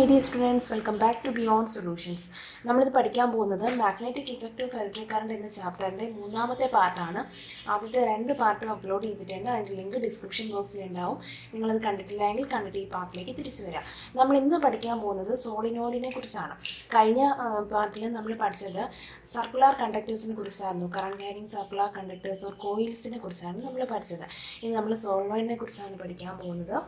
dear students, welcome back to Beyond Solutions. നമ്മളിത് പഠിക്കാൻ പോകുന്നത് magnetic effect of electric current എന്ന ചാപ്റ്ററിൻ്റെ മൂന്നാമത്തെ പാർട്ടാണ്. ആദ്യത്തെ 2 പാർട്ടും അപ്ലോഡ് ചെയ്തിട്ടുണ്ട്. അതിൻ്റെ ലിങ്ക് ഡിസ്ക്രിപ്ഷൻ ബോക്സിൽ ഉണ്ടാവും. നിങ്ങളത് കണ്ടിട്ടില്ലെങ്കിൽ കണ്ടിട്ട് ഈ പാർട്ടിലേക്ക് തിരിച്ചു വരാം. നമ്മൾ ഇന്ന് പഠിക്കാൻ പോകുന്നത് സോളിനോയിഡിനെ കുറിച്ചാണ്. കഴിഞ്ഞ പാർട്ടിൽ നമ്മൾ പഠിച്ചത് സർക്കുലർ കണ്ടക്ടേഴ്സിനെ കുറിച്ചായിരുന്നു. Current carrying circular conductors or കോയിൽസിനെ കുറിച്ചാണ് നമ്മൾ പഠിച്ചത്. ഇനി നമ്മൾ സോളിനോയിഡിനെ കുറിച്ചാണ് പഠിക്കാൻ പോകുന്നത്.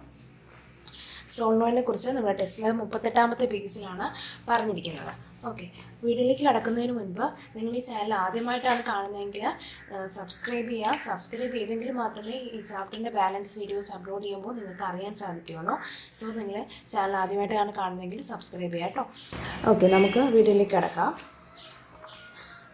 സോളിനോയിഡിനെ കുറിച്ച് നമ്മുടെ ടെസ്റ്റിലെ 38ാമത്തെ പേജിലാണ് പറഞ്ഞിരിക്കുന്നത്. ഓക്കെ, വീഡിയോയിലേക്ക് കടക്കുന്നതിന് മുൻപ് നിങ്ങൾ ഈ ചാനൽ ആദ്യമായിട്ടാണ് കാണുന്നതെങ്കിൽ സബ്സ്ക്രൈബ് ചെയ്യുക. സബ്സ്ക്രൈബ് ചെയ്തെങ്കിൽ മാത്രമേ ഈ ചാപ്റ്ററിൻ്റെ ബാലൻസ് വീഡിയോസ് അപ്ലോഡ് ചെയ്യുമ്പോൾ നിങ്ങൾക്ക് അറിയാൻ സാധിക്കുകയുള്ളൂ. സോ നിങ്ങൾ ചാനൽ ആദ്യമായിട്ടാണ് കാണുന്നതെങ്കിൽ സബ്സ്ക്രൈബ് ചെയ്യുക കേട്ടോ. ഓക്കെ, നമുക്ക് വീഡിയോയിലേക്ക് കടക്കാം.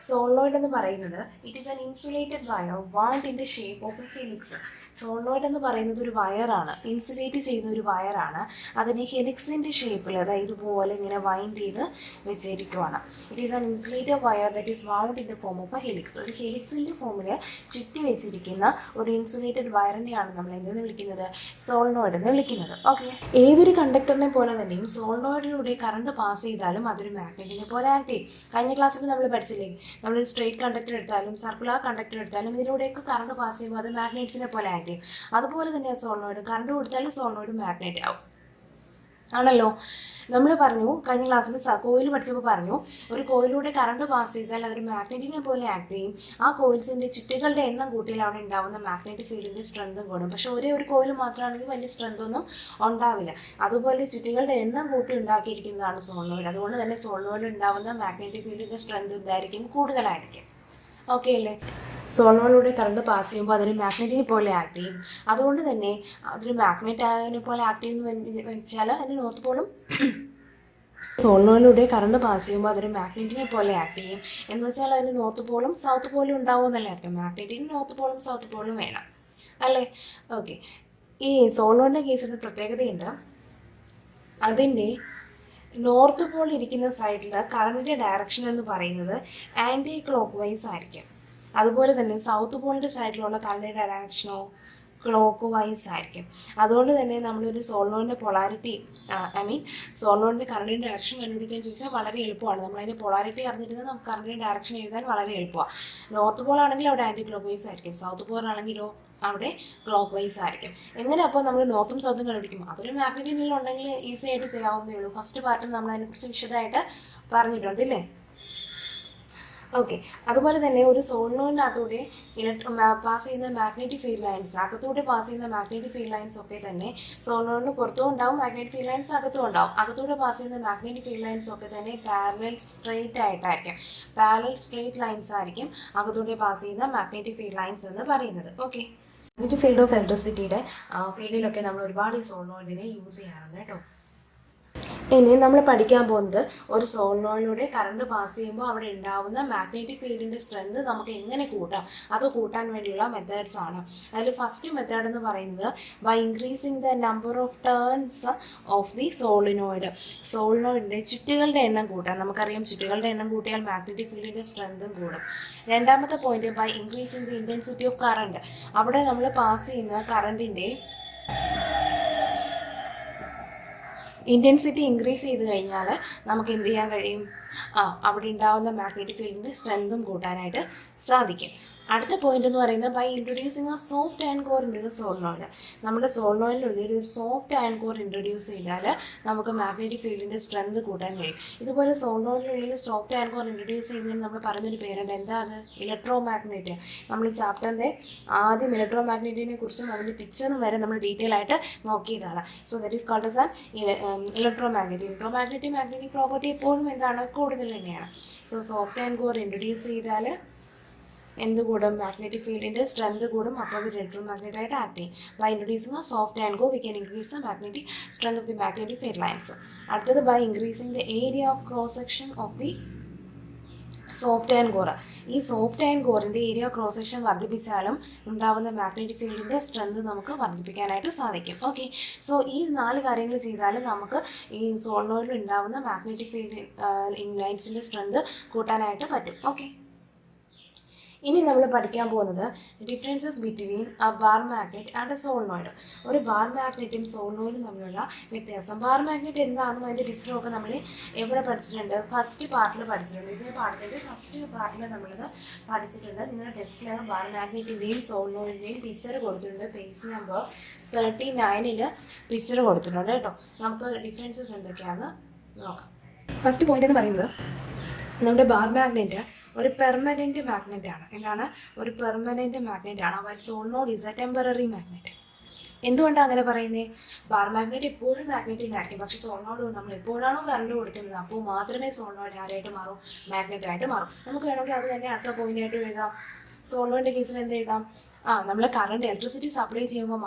സോളിനോയിഡ് എന്ന് പറയുന്നത് it is an insulated wire wound in the shape of a helix. Solenoid എന്ന് പറയുന്നത് ഒരു വയറാണ്, ഇൻസുലേറ്റ് ചെയ്യുന്ന ഒരു വയറാണ്. അതിനെ ഹെലിക്സിൻ്റെ ഷേപ്പിൽ, അതായത് ഇതുപോലെ ഇങ്ങനെ വൈൻഡ് ചെയ്ത് വെച്ചിരിക്കുവാണ്. It is an insulated wire that is wound in the form of a helix. ഒരു ഹെലിക്സിൻ്റെ ഫോമിൽ ചുറ്റി വെച്ചിരിക്കുന്ന ഒരു ഇൻസുലേറ്റഡ് വയറിനെയാണ് നമ്മൾ എന്തെന്ന് വിളിക്കുന്നത്? സോളിനോയിഡ് എന്ന് വിളിക്കുന്നത്. ഓക്കെ, ഏതൊരു കണ്ടക്ടറിനെ പോലെ തന്നെയും സോളിനോയിഡിലൂടെ കറണ്ട് പാസ് ചെയ്താലും അതൊരു മാഗ്നറ്റിനെ പോലെ ആക്ട് ചെയ്യും. കഴിഞ്ഞ ക്ലാസ്സിൽ നമ്മൾ പഠിച്ചില്ലേ, നമ്മളൊരു സ്ട്രെയിറ്റ് കണ്ടക്ടർ എടുത്താലും സർക്കുലർ കണ്ടക്ടർ എടുത്താലും ഇതിലൂടെയൊക്കെ കറണ്ട് പാസ് ചെയ്യുമ്പോൾ അത് മാഗ്നറ്റ്സിനെ പോലെ ആക്ട് ചെയ്യും. അതുപോലെ തന്നെ സോളിനോയിഡ് കറണ്ട് കൊടുത്താലും സോളിനോയിഡ് മാഗ്നറ്റ് ആവും ആണല്ലോ. നമ്മൾ പറഞ്ഞു കഴിഞ്ഞ ക്ലാസ്സിൽ കോയിൽ പഠിച്ചപ്പോൾ പറഞ്ഞു, ഒരു കോയിലൂടെ കറണ്ട് പാസ് ചെയ്താൽ അതൊരു മാഗ്നറ്റിനെ പോലെ ആക്ട് ചെയ്യും. ആ കോയിൽസിൻ്റെ ചുറ്റികളുടെ എണ്ണം കൂട്ടിയാൽ അവിടെ ഉണ്ടാവുന്ന മാഗ്നറ്റിക് ഫീൽഡിൻ്റെ സ്ട്രെങ്തും കൂടും. പക്ഷേ ഒരേ ഒരു കോയിൽ മാത്രമാണെങ്കിൽ വലിയ സ്ട്രെങ്ത് ഒന്നും ഉണ്ടാവില്ല. അതുപോലെ ചുറ്റികളുടെ എണ്ണം കൂട്ടി ഉണ്ടാക്കിയിരിക്കുന്നതാണ് സോളിനോയിഡ്. അതുകൊണ്ട് തന്നെ സോളിനോയിഡ് ഉണ്ടാവുന്ന മാഗ്നറ്റിക് ഫീൽഡിൻ്റെ സ്ട്രെങ്ത് എന്തായിരിക്കും? കൂടുതലായിരിക്കും. ഓക്കെ അല്ലേ? സോളിനോയിഡിലൂടെ കറണ്ട് പാസ് ചെയ്യുമ്പോൾ അതൊരു മാഗ്നറ്റിനെ പോലെ ആക്ട് ചെയ്യും. അതുകൊണ്ട് തന്നെ അതൊരു മാഗ്നറ്റിനെ പോലെ ആക്ട് ചെയ്യുന്ന വെച്ചാൽ അതിന് നോർത്ത് പോളും സോളിനോയിഡിലൂടെ കറണ്ട് പാസ് ചെയ്യുമ്പോൾ അതൊരു മാഗ്നറ്റിനെ പോലെ ആക്ട് ചെയ്യും എന്ന് വെച്ചാൽ അതിന് നോർത്ത് പോളും സൗത്ത് പോളും ഉണ്ടാവും എന്നല്ലേ അർത്ഥം. മാഗ്നറ്റിന് നോർത്ത് പോളും സൗത്ത് പോളും വേണം അല്ലേ? ഓക്കെ, ഈ സോളിനോയിഡിൻ്റെ കേസിൽ പ്രത്യേകതയുണ്ട്. അതിൻ്റെ നോർത്ത് പോൾ ഇരിക്കുന്ന സൈഡിൽ കറണ്ടിൻ്റെ ഡയറക്ഷൻ എന്ന് പറയുന്നത് ആൻറ്റി ക്ലോക്ക് വൈസ് ആയിരിക്കും. അതുപോലെ തന്നെ സൗത്ത് പോളിൻ്റെ സൈഡിലുള്ള കറണ്ടിൻ്റെ ഡയറക്ഷനോ ക്ലോക്ക് വൈസ് ആയിരിക്കും. അതുകൊണ്ട് തന്നെ നമ്മളൊരു സോളിനോയിഡിൻ്റെ പൊളാരിറ്റി സോളിനോയിഡിൻ്റെ കറണ്ടിൻ്റെ ഡയറക്ഷൻ കണ്ടുപിടിക്കാൻ ചോദിച്ചാൽ വളരെ എളുപ്പമാണ്. നമ്മളതിൻ്റെ പൊളാരിറ്റി അറിഞ്ഞിരുന്നാൽ നമുക്ക് കറണ്ടിൻ്റെ ഡയറക്ഷൻ എഴുതാൻ വളരെ എളുപ്പമാണ്. നോർത്ത് പോൾ ആണെങ്കിൽ അവിടെ ആൻറ്റി ക്ലോക്ക് വൈസ് ആയിരിക്കും, സൗത്ത് പോൾ ആണെങ്കിലോ അവിടെ ക്ലോക്ക് വൈസ് ആയിരിക്കും. എങ്ങനെ അപ്പോൾ നമ്മൾ നോർത്തും സൗത്തും കണ്ടുപിടിക്കും? അതൊരു മാഗ്നറ്റിൽ ഉണ്ടെങ്കിൽ ഈസി ആയിട്ട് ചെയ്യാവുന്നേ ഉള്ളൂ. ഫസ്റ്റ് പാർട്ടിൽ നമ്മൾ അതിനെക്കുറിച്ച് വിശദമായിട്ട് പറഞ്ഞിട്ടുണ്ട് ഇല്ലേ? ഓക്കെ, അതുപോലെ തന്നെ ഒരു സോളിനോയിഡിനകത്തൂടെ പാസ് ചെയ്യുന്ന മാഗ്നറ്റിക് ഫീൽഡ് ലൈൻസ്, അകത്തൂടെ പാസ് ചെയ്യുന്ന മാഗ്നറ്റിക് ഫീൽഡ് ലൈൻസ് ഒക്കെ തന്നെ സോളിനോയിഡിന് പുറത്തും ഉണ്ടാവും, മാഗ്നറ്റിക് ഫീൽഡ് ലൈൻസ് അകത്തും ഉണ്ടാവും. അകത്തൂടെ പാസ് ചെയ്യുന്ന മാഗ്നറ്റിക് ഫീൽഡ് ലൈൻസ് ഒക്കെ തന്നെ പാരലൽ സ്ട്രെയിറ്റ് ആയിട്ടായിരിക്കും. പാരലൽ സ്ട്രെയിറ്റ് ലൈൻസ് ആയിരിക്കും അകത്തൂടെ പാസ് ചെയ്യുന്ന മാഗ്നറ്റിക് ഫീൽഡ് ലൈൻസ് എന്ന് പറയുന്നത്. ഓക്കെ, മാഗ്നറ്റിക് ഫീൽഡ് ഓഫ് ഇലക്ട്രിസിറ്റിയുടെ ഫീൽഡിലൊക്കെ നമ്മൾ ഒരുപാട് ഈ സോളിനോയിഡിനെ യൂസ് ചെയ്യാറുണ്ട് കേട്ടോ. ഇനി നമ്മൾ പഠിക്കാൻ പോകുന്നത് ഒരു സോളിനോയിഡിലൂടെ കറണ്ട് പാസ് ചെയ്യുമ്പോൾ അവിടെ ഉണ്ടാവുന്ന മാഗ്നറ്റിക് ഫീൽഡിൻ്റെ സ്ട്രെങ്ത് നമുക്ക് എങ്ങനെ കൂട്ടാം, അത് കൂട്ടാൻ വേണ്ടിയുള്ള മെത്തേഡ്സ് ആണ്. അതിൽ ഫസ്റ്റ് മെത്തേഡ് എന്ന് പറയുന്നത് by increasing the number of turns of the solenoid. സോളിനോയിഡിൻ്റെ ചുറ്റുകളുടെ എണ്ണം കൂട്ടാം. നമുക്കറിയാം ചുറ്റുകളുടെ എണ്ണം കൂട്ടിയാൽ മാഗ്നറ്റിക് ഫീൽഡിൻ്റെ സ്ട്രെങ്തും കൂടും. രണ്ടാമത്തെ point by increasing the intensity of current. അവിടെ നമ്മൾ പാസ് ചെയ്യുന്ന കറണ്ടിൻ്റെ ഇൻറ്റൻസിറ്റി ഇൻക്രീസ് ചെയ്ത് കഴിഞ്ഞാൽ നമുക്ക് എന്ത് ചെയ്യാൻ കഴിയും? അവിടെ ഉണ്ടാകുന്ന മാഗ്നറ്റിക് ഫീൽഡിൻ്റെ സ്ട്രെങ്തും കൂട്ടാനായിട്ട് സാധിക്കും. അടുത്ത പോയിന്റ് എന്ന് പറയുന്നത് by introducing a soft iron core in the solenoid. നമ്മുടെ സോളിനോയിഡിനുള്ളിൽ ഒരു സോഫ്റ്റ് അയൺ കോർ ഇൻട്രൊഡ്യൂസ് ചെയ്താൽ നമുക്ക് മാഗ്നറ്റിക് ഫീൽഡിൻ്റെ സ്ട്രെങ്ത് കൂട്ടാൻ കഴിയും. ഇതുപോലെ സോളിനോയിഡിനുള്ളിൽ സോഫ്റ്റ് അയൺ കോർ ഇൻട്രൊഡ്യൂസ് ചെയ്യുന്നതിന് നമ്മൾ പറഞ്ഞൊരു പേരുണ്ട്. എന്താ അത്? Electro magnet. നമ്മൾ ഈ ചാപ്റ്ററിൻ്റെ ആദ്യം ഇലക്ട്രോ മാഗ്നറ്റിനെ കുറിച്ചും അതിൻ്റെ പിക്ചറും വരെ നമ്മൾ ഡീറ്റെയിൽ ആയിട്ട് നോക്കിയതാണ്. So that is called as an electromagnet. Electromagnetic property എപ്പോഴും എന്താണ്? കൂടുതൽ തന്നെയാണ്. So soft iron core introduce ചെയ്താൽ എന്ത് കൂടും? മാഗ്നറ്റിക് ഫീൽഡിൻ്റെ സ്ട്രെങ്ത് കൂടും. അപ്പോൾ അത് ഇലക്ട്രോ മാഗ്നറ്റ് ആയിട്ട് ആക്ട് ചെയ്യും. By introducing soft iron core we can increase the magnetic strength of the magnetic field lines. അടുത്തത് by increasing the area of cross section of the soft iron core. ഈ soft iron കോറിൻ്റെ area cross section വർദ്ധിപ്പിച്ചാലും ഉണ്ടാകുന്ന magnetic ഫീൽഡിൻ്റെ strength നമുക്ക് വർദ്ധിപ്പിക്കാനായിട്ട് സാധിക്കും. Okay, so ഈ 4 കാര്യങ്ങൾ ചെയ്താൽ നമുക്ക് ഈ സോളിനോയിഡിൽ ഉണ്ടാകുന്ന മാഗ്നറ്റിക് ഫീൽഡ് ലൈൻസിൻ്റെ സ്ട്രെങ്ത് കൂട്ടാനായിട്ട് പറ്റും. ഓക്കെ, ഇനി നമ്മൾ പഠിക്കാൻ പോകുന്നത് differences between A bar magnet and A solenoid. ഒരു ബാർ മാഗ്നറ്റും സോളിനോയിഡും തമ്മിലുള്ള വ്യത്യാസം. ബാർ മാഗ്നറ്റ് എന്താണെന്നും അതിൻ്റെ പിക്ചറൊക്കെ നമ്മൾ എവിടെ പഠിച്ചിട്ടുണ്ട്? ഫസ്റ്റ് പാർട്ടിൽ പഠിച്ചിട്ടുണ്ട്. ഇതേ പാഠത്തിൻ്റെ ഫസ്റ്റ് പാർട്ടിൽ നമ്മളിത് പഠിച്ചിട്ടുണ്ട്. നിങ്ങളുടെ ടെസ്റ്റിൽ ബാർ മാഗ്നറ്റിൻ്റെയും സോളിനോയിഡിൻ്റെയും പിക്ചർ കൊടുത്തിട്ടുണ്ട്. പേജ് നമ്പർ 39 പിക്ചർ കൊടുത്തിട്ടുണ്ട് കേട്ടോ. നമുക്ക് ഡിഫറൻസസ് എന്തൊക്കെയാണെന്ന് നോക്കാം. ഫസ്റ്റ് പോയിന്റ് എന്ന് പറയുന്നത് നമ്മുടെ ബാർ മാഗ്നറ്റ് ഒരു പെർമനൻറ്റ് മാഗ്നറ്റ് ആണ്. എന്താണ്? ഒരു പെർമനൻറ്റ് മാഗ്നറ്റ് ആണ്. While solenoid is A temporary magnet. എന്തുകൊണ്ടാണ് അങ്ങനെ പറയുന്നത്? ബാർ മാഗ്നറ്റ് എപ്പോഴും മാഗ്നറ്റിൻ്റെ ആയിരിക്കും. പക്ഷേ സോളിനോയിഡ് നമ്മൾ എപ്പോഴാണോ കറണ്ട് കൊടുക്കുന്നത് അപ്പോൾ മാത്രമേ സോളിനോയിഡ് ആരായിട്ട് മാറും? മാഗ്നറ്റായിട്ട് മാറും. നമുക്ക് വേണമെങ്കിൽ അത് തന്നെ അടുത്ത പോയിന്റായിട്ട് എഴുതാം. സോളിനോയിഡിൻ്റെ കേസിൽ എന്ത് എഴുതാം? നമ്മൾ കറണ്ട് ഇലക്ട്രിസിറ്റി സപ്ലൈ ചെയ്യുമ്പോൾ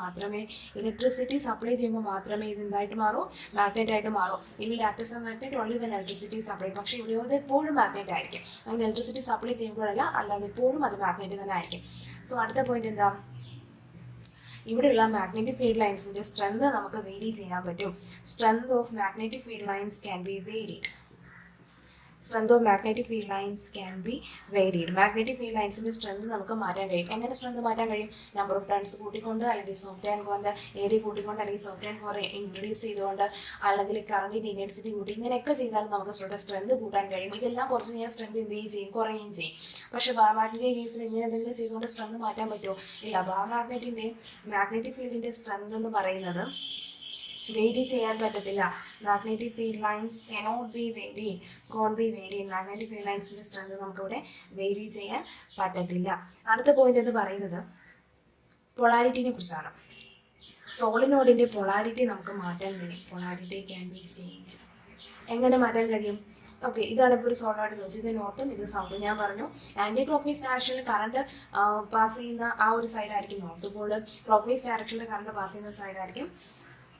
മാത്രമേ ഇത് എന്തായിട്ട് മാറൂ? മാഗ്നറ്റായിട്ട് മാറും. ഇനി act A magnet only when electricity supply. പക്ഷേ ഇവിടെ അത് എപ്പോഴും മാഗ്നറ്റ് ആയിരിക്കും. അങ്ങനെ ഇലക്ട്രിസിറ്റി സപ്ലൈ ചെയ്യുമ്പോഴല്ല, അല്ലാതെ എപ്പോഴും അത് മാഗ്നറ്റ് തന്നെ ആയിരിക്കും. സോ അടുത്ത പോയിന്റ് എന്താ? ഇവിടെയുള്ള മാഗ്നറ്റിക് ഫീൽഡ് ലൈൻസിൻ്റെ സ്ട്രെങ്ത് നമുക്ക് വേരി ചെയ്യാൻ പറ്റും. Strength of magnetic field lines can be varied. Strength of magnetic field lines can be varied. Magnetic field ലൈൻസിൻ്റെ സ്ട്രെങ്ത് നമുക്ക് മാറ്റാൻ കഴിയും. എങ്ങനെ സ്ട്രെങ്ത് മാറ്റാൻ കഴിയും? നമ്പർ ഓഫ് ടേൺസ് കൂട്ടിക്കൊണ്ട്, അല്ലെങ്കിൽ സോഫ്റ്റ് ആൻഡ് കോറിൻ്റെ ഏരിയ കൂട്ടിക്കൊണ്ട്, അല്ലെങ്കിൽ സോഫ്റ്റ് ആൻഡ് കോർ ഇൻട്രൊഡ്യൂസ് ചെയ്തുകൊണ്ട്, അല്ലെങ്കിൽ കറണ്ടിൻ്റെ ഇൻറ്റൻസിറ്റി കൂട്ടി, ഇങ്ങനെയൊക്കെ ചെയ്താലും നമുക്ക് സ്ട്രെങ്ത് കൂട്ടാൻ കഴിയും. ഇതെല്ലാം കുറച്ച് ഞാൻ സ്ട്രെങ്ത് എന്ത് ചെയ്യും? കുറയുകയും ചെയ്യും. പക്ഷേ ബാർ മാഗ്നറ്റിൻ്റെ കേസിൽ ഇങ്ങനെ എന്തെങ്കിലും ചെയ്തുകൊണ്ട് സ്ട്രെങ്ത് മാറ്റാൻ പറ്റുമോ? ഇല്ല. ബാർ മാഗ്നറ്റിൻ്റെയും മാഗ്നറ്റിക് ഫീൽഡിൻ്റെ സ്ട്രെങ്ത് എന്ന് പറയുന്നത് വേരി ചെയ്യാൻ പറ്റത്തില്ല. Magnetic field lines cannot be vary, can be vary. Magnetic field ലൈൻസിൻ്റെ സ്ട്രെങ്ത് നമുക്കിവിടെ വേരി ചെയ്യാൻ പറ്റത്തില്ല. അടുത്ത പോയിന്റ് എന്ന് പറയുന്നത് പൊളാരിറ്റിനെ കുറിച്ചാണ്. സോളിനോയിഡിൻ്റെ പൊളാരിറ്റി നമുക്ക് മാറ്റാൻ കഴിയും. Polarity can be change. എങ്ങനെ മാറ്റാൻ കഴിയും? ഓക്കെ, ഇതാണ് ഇപ്പോൾ ഒരു സോളിനോയിഡ് വെച്ച്. ഇത് നോർത്തും ഇത് സൗത്തും. ഞാൻ പറഞ്ഞു ആൻറ്റി ക്ലോക്ക് വൈസ് ഡയറക്ഷനിൽ കറണ്ട് പാസ് ചെയ്യുന്ന ആ ഒരു സൈഡായിരിക്കും നോർത്ത് പോൾ. ക്ലോക്ക് വൈസ് ഡയറക്ഷനിൽ കറണ്ട് പാസ് ചെയ്യുന്ന സൈഡായിരിക്കും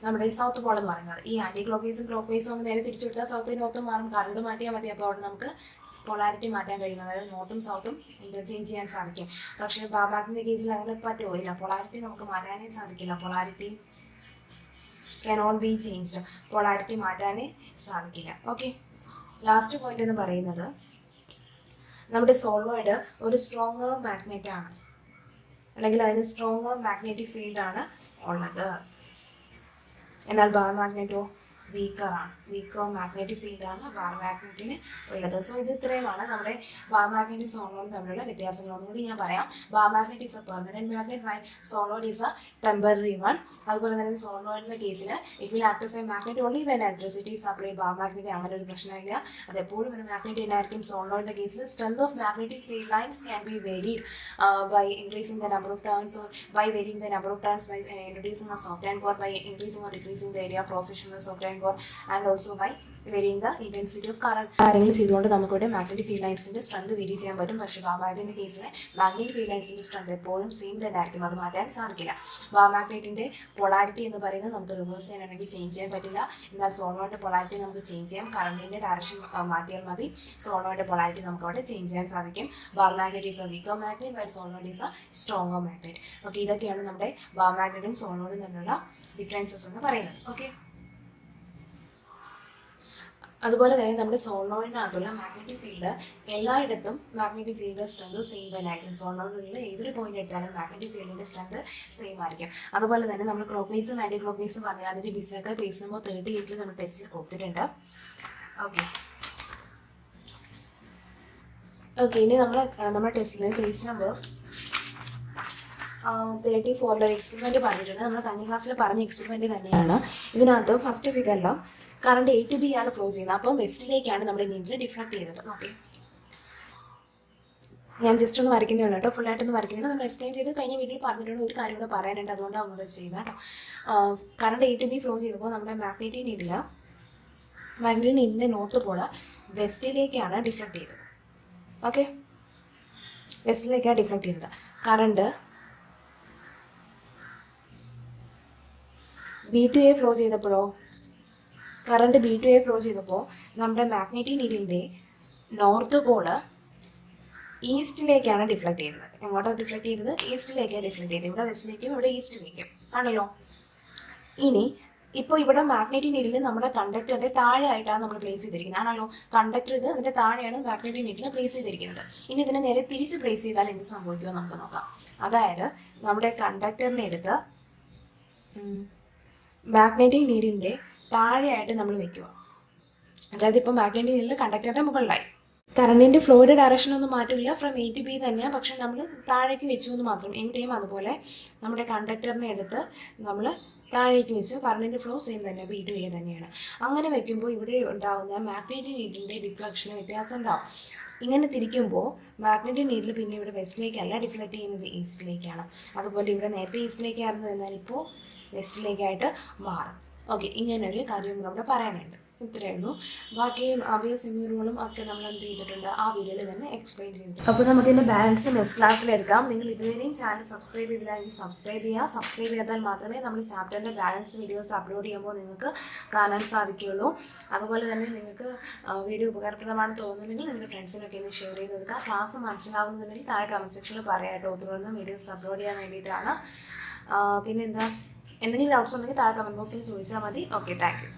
നമ്മുടെ സൗത്ത് പോൾ എന്ന് പറയുന്നത്. ഈ ആൻറ്റി ക്ലോക്ക് വൈസും ക്ലോക്ക് വൈസും ഒക്കെ നേരെ തിരിച്ചു കൊടുത്താൽ സൗത്തും നോർത്തും മാറും. കറണ്ട് മാറ്റിയാൽ മതി. അപ്പോൾ അവിടെ നമുക്ക് പൊളാരിറ്റി മാറ്റാൻ കഴിയും. അതായത് നോർത്തും സൗത്തും ഇൻ്റർചേഞ്ച് ചെയ്യാൻ സാധിക്കും. പക്ഷേ ബാർ മാഗ്നറ്റിൻ്റെ കേസിൽ അങ്ങനെ പറ്റുമോ? ഇല്ല. പൊളാരിറ്റി നമുക്ക് മാറ്റാനേ സാധിക്കില്ല. Polarity cannot be changed. Polarity മാറ്റാനേ സാധിക്കില്ല. ഓക്കെ, ലാസ്റ്റ് പോയിന്റ് എന്ന് പറയുന്നത് നമ്മുടെ സോളിനോയിഡ് ഒരു സ്ട്രോങ് മാഗ്നറ്റ് ആണ്, അല്ലെങ്കിൽ അതിന് സ്ട്രോങ് മാഗ്നറ്റിക് ഫീൽഡാണ് ഉള്ളത്. എന്നാൽ ബാർ മാഗ്നറ്റോ വീക്കറാണ്. വീക്കർ മാഗ്നറ്റിക് ഫീൽഡാണ് ബാർ മാഗ്നറ്റിന് ഉള്ളത്. സോ ഇത് ഇത്രയുമാണ് നമ്മുടെ ബാർ മാഗ്നറ്റും സോളിനോയിഡും തമ്മിലുള്ള വ്യത്യാസങ്ങൾ. ഒന്നുകൂടി ഞാൻ പറയാം. Bar magnet is A permanent magnet, while solenoid is A temporary one. അതുപോലെ തന്നെ സോളിനോയിഡിൻ്റെ കേസിൽ it will act as A magnet only when electricity supply. Bar magnet അങ്ങനെ ഒരു പ്രശ്നമില്ല. അത് എപ്പോഴും ഒരു മാഗ്നറ്റ് തന്നെയായിരിക്കും. സോളിനോയിഡിൻ്റെ കേസിൽ strength of magnetic field lines can be varied by increasing the number of turns, or by varying the number of turns, by introducing a soft iron core, by increasing or decreasing the area cross section of the soft iron core, and also by varying the intensity of current. കാര്യങ്ങൾ ചെയ്തുകൊണ്ട് നമുക്കിവിടെ magnetic field ലൈൻസിൻ്റെ strength vary ചെയ്യാൻ പറ്റും. പക്ഷേ bar മാഗ്നറ്റിൻ്റെ കേസിൽ magnetic field ലൈൻസിൻ്റെ strength എപ്പോഴും സെയിം തന്നെ ആയിരിക്കും. അത് മാറ്റാൻ സാധിക്കില്ല. ബാർ മാഗ്നറ്റിൻ്റെ പൊളാരിറ്റി എന്ന് പറയുന്നത് നമുക്ക് റിവേഴ്സ് ചെയ്യാനാണെങ്കിൽ ചേഞ്ച് ചെയ്യാൻ പറ്റില്ല. എന്നാൽ സോളിനോയിഡിൻ്റെ പൊളാരിറ്റി നമുക്ക് ചേഞ്ച് ചെയ്യാം. കറണ്ടിൻ്റെ ഡയറക്ഷൻ മാറ്റിയാൽ മതി. സോളിനോയിഡിൻ്റെ പൊളാരിറ്റി നമുക്ക് അവിടെ ചേഞ്ച് ചെയ്യാൻ സാധിക്കും. Bar magnet is A weaker magnet, while solenoid is A stronger magnet. Okay, ഇതൊക്കെയാണ് നമ്മുടെ ബാർ മാഗ്നറ്റും സോളിനോയിഡും തമ്മിലുള്ള ഡിഫറൻസസ് എന്ന് പറയുന്നത്. ഓക്കെ, അതുപോലെ തന്നെ നമ്മുടെ സോളിനോയിഡിനകത്തുള്ള മാഗ്നറ്റിക് ഫീൽഡ് എല്ലായിടത്തും മാഗ്നറ്റിക് ഫീൽഡ് സ്ട്രെങ്ത് സെയിം തന്നെ ആയിരിക്കും. സോളിനോയിഡിലുള്ള ഏതൊരു പോയിന്റ് എടുത്താലും മാഗ്നറ്റിക് ഫീൽഡിൻ്റെ സ്ട്രെങ്ത് സെയിം ആയിരിക്കും. അതുപോലെ തന്നെ നമ്മൾ ക്ലോക്ക് വൈസും ആൻറ്റി ക്ലോക്ക് വൈസും പറഞ്ഞാൽ അതിൻ്റെ ബിസിനൊക്കെ പേജ് നമ്പർ 38 നമ്മൾ ടെസ്റ്റിൽ കൊടുത്തിട്ടുണ്ട്. ഓക്കെ, ഇനി നമ്മുടെ ടെസ്റ്റിൽ പേജ് നമ്പർ 34 എക്സ്പെരിമെൻറ്റ് പറഞ്ഞിട്ടുണ്ട്. നമ്മൾ കഴിഞ്ഞ ക്ലാസ്സിൽ പറഞ്ഞ എക്സ്പെരിമെൻറ്റ് തന്നെയാണ്. ഇതിനകത്ത് ഫസ്റ്റ് ഫിഗറിൽ കറണ്ട് A to B ആണ് ഫ്ലോ ചെയ്യുന്നത്. അപ്പം വെസ്റ്റിലേക്കാണ് നമ്മുടെ നീഡിൽ ഡിഫ്ലക്ട് ചെയ്തത്. ഓക്കെ, ഞാൻ ജസ്റ്റ് ഒന്ന് വരയ്ക്കുന്നേ ഉള്ളൂ കേട്ടോ. ഫുള്ളായിട്ടൊന്ന് വരയ്ക്കുന്നത് നമ്മൾ എക്സ്പ്ലെയിൻ ചെയ്ത് കഴിഞ്ഞ വീട്ടിൽ പറഞ്ഞിട്ടുണ്ട്. ഒരു കാര്യം കൂടെ പറയാനുണ്ട്, അതുകൊണ്ടാണ് ഒന്നുകൂടെ ചെയ്യുന്നത് കേട്ടോ. Current A to B flow ചെയ്തപ്പോൾ നമ്മുടെ മാഗ്നറ്റിക് നീഡിൻ്റെ നോർത്ത് പോൾ വെസ്റ്റിലേക്കാണ് ഡിഫ്ലക്ട് ചെയ്തത്. ഓക്കെ, വെസ്റ്റിലേക്കാണ് ഡിഫ്ലക്ട് ചെയ്തത്. Current B to A flow ചെയ്തപ്പോൾ നമ്മുടെ മാഗ്നറ്റിക് നീഡിൻ്റെ നോർത്ത് പോള് ഈസ്റ്റിലേക്കാണ് ഡിഫ്ലക്ട് ചെയ്തത്. എങ്ങോട്ടാണ് ഡിഫ്ലക്ട് ചെയ്തത്? ഈസ്റ്റിലേക്കാണ് ഡിഫ്ലക്ട് ചെയ്തത്. ഇവിടെ വെസ്റ്റിലേക്കും ഇവിടെ ഈസ്റ്റിലേക്കും ആണല്ലോ. ഇനി ഇപ്പോൾ ഇവിടെ മാഗ്നറ്റിക് നീഡിൽ നമ്മുടെ കണ്ടക്ടറിന്റെ താഴെയായിട്ടാണ് നമ്മൾ പ്ലേസ് ചെയ്തിരിക്കുന്നത് ആണല്ലോ. കണ്ടക്ടർ ഇത് അതിന്റെ താഴെയാണ് മാഗ്നറ്റിക് നീഡിൽ പ്ലേസ് ചെയ്തിരിക്കുന്നത്. ഇനി ഇതിനെ നേരെ തിരിച്ച് പ്ലേസ് ചെയ്താൽ എന്ത് സംഭവിക്കുമോ നമുക്ക് നോക്കാം. അതായത് നമ്മുടെ കണ്ടക്ടറിനെ എടുത്ത് മാഗ്നറ്റിക് നീഡിന്റെ താഴെയായിട്ട് നമ്മൾ വെക്കുക. അതായത് ഇപ്പോൾ മാഗ്നറ്റിക് നീഡിൽ കണ്ടക്ടറിന്റെ മുകളിലായി. കറണ്ടിന്റെ ഫ്ലോയുടെ ഡയറക്ഷൻ ഒന്നും മാറ്റില്ല, ഫ്രം എ ടു ബി തന്നെയാണ്. പക്ഷെ നമ്മൾ താഴേക്ക് വെച്ചു എന്ന് മാത്രം. ഇവിടെയും അതുപോലെ നമ്മുടെ കണ്ടക്ടറിനെ എടുത്ത് നമ്മൾ താഴേക്ക് വെച്ചു. കറണ്ടിന്റെ ഫ്ലോ സെയിം തന്നെ, ബി ടു എ തന്നെയാണ്. അങ്ങനെ വെക്കുമ്പോൾ ഇവിടെ ഉണ്ടാകുന്ന മാഗ്നറ്റിക് നീഡിലിന്റെ ഡിഫ്ലക്ഷന് വ്യത്യാസം ഉണ്ടാവും. ഇങ്ങനെ തിരിക്കുമ്പോൾ മാഗ്നറ്റിക് നീഡിൽ പിന്നെ ഇവിടെ വെസ്റ്റിലേക്കല്ല ഡിഫ്ലക്ട് ചെയ്യുന്നത്, ഈസ്റ്റിലേക്കാണ്. അതുപോലെ ഇവിടെ നേരത്തെ ഈസ്റ്റിലേക്കായിരുന്നു, എന്നാൽ ഇപ്പോൾ വെസ്റ്റിലേക്കായിട്ട് മാറും. ഓക്കെ, ഇങ്ങനൊരു കാര്യം കൂടെ പറയാനുണ്ട്. ഇത്രയേ ഉള്ളൂ. ബാക്കി അവയെ സിംഗറുകളും ഒക്കെ നമ്മൾ എന്ത് ചെയ്തിട്ടുണ്ട് ആ വീഡിയോയിൽ തന്നെ എക്സ്പ്ലെയിൻ ചെയ്തിട്ടുണ്ട്. അപ്പോൾ നമുക്കിതിൻ്റെ ബാലൻസ് നെക്സ്റ്റ് ക്ലാസ്സിലെടുക്കാം. നിങ്ങൾ ഇതുവരെയും ചാനൽ സബ്സ്ക്രൈബ് ചെയ്തില്ലെങ്കിൽ സബ്സ്ക്രൈബ് ചെയ്യുക. സബ്സ്ക്രൈബ് ചെയ്താൽ മാത്രമേ നമ്മൾ ചാപ്റ്ററിൻ്റെ ബാലൻസ് വീഡിയോസ് അപ്ലോഡ് ചെയ്യുമ്പോൾ നിങ്ങൾക്ക് കാണാൻ സാധിക്കുകയുള്ളൂ. അതുപോലെ തന്നെ നിങ്ങൾക്ക് വീഡിയോ ഉപകാരപ്രദമാണെന്ന് തോന്നുന്നുണ്ടെങ്കിൽ നിങ്ങളുടെ ഫ്രണ്ട്സിനൊക്കെ ഒന്ന് ഷെയർ ചെയ്ത് കൊടുക്കുക. ക്ലാസ് മനസ്സിലാവുന്നുണ്ടെങ്കിൽ താഴെ കമൻറ്റ് സെക്ഷനിൽ പറയാട്ടോ. തുടർന്ന് വീഡിയോസ് അപ്ലോഡ് ചെയ്യാൻ വേണ്ടിയിട്ടാണ്. പിന്നെന്താ, എന്തെങ്കിലും ഡൗട്ട്സ് ഉണ്ടെങ്കിൽ താഴെ കമൻറ്റ് ബോക്സിൽ ചോദിച്ചാൽ മതി. Okay, thank you.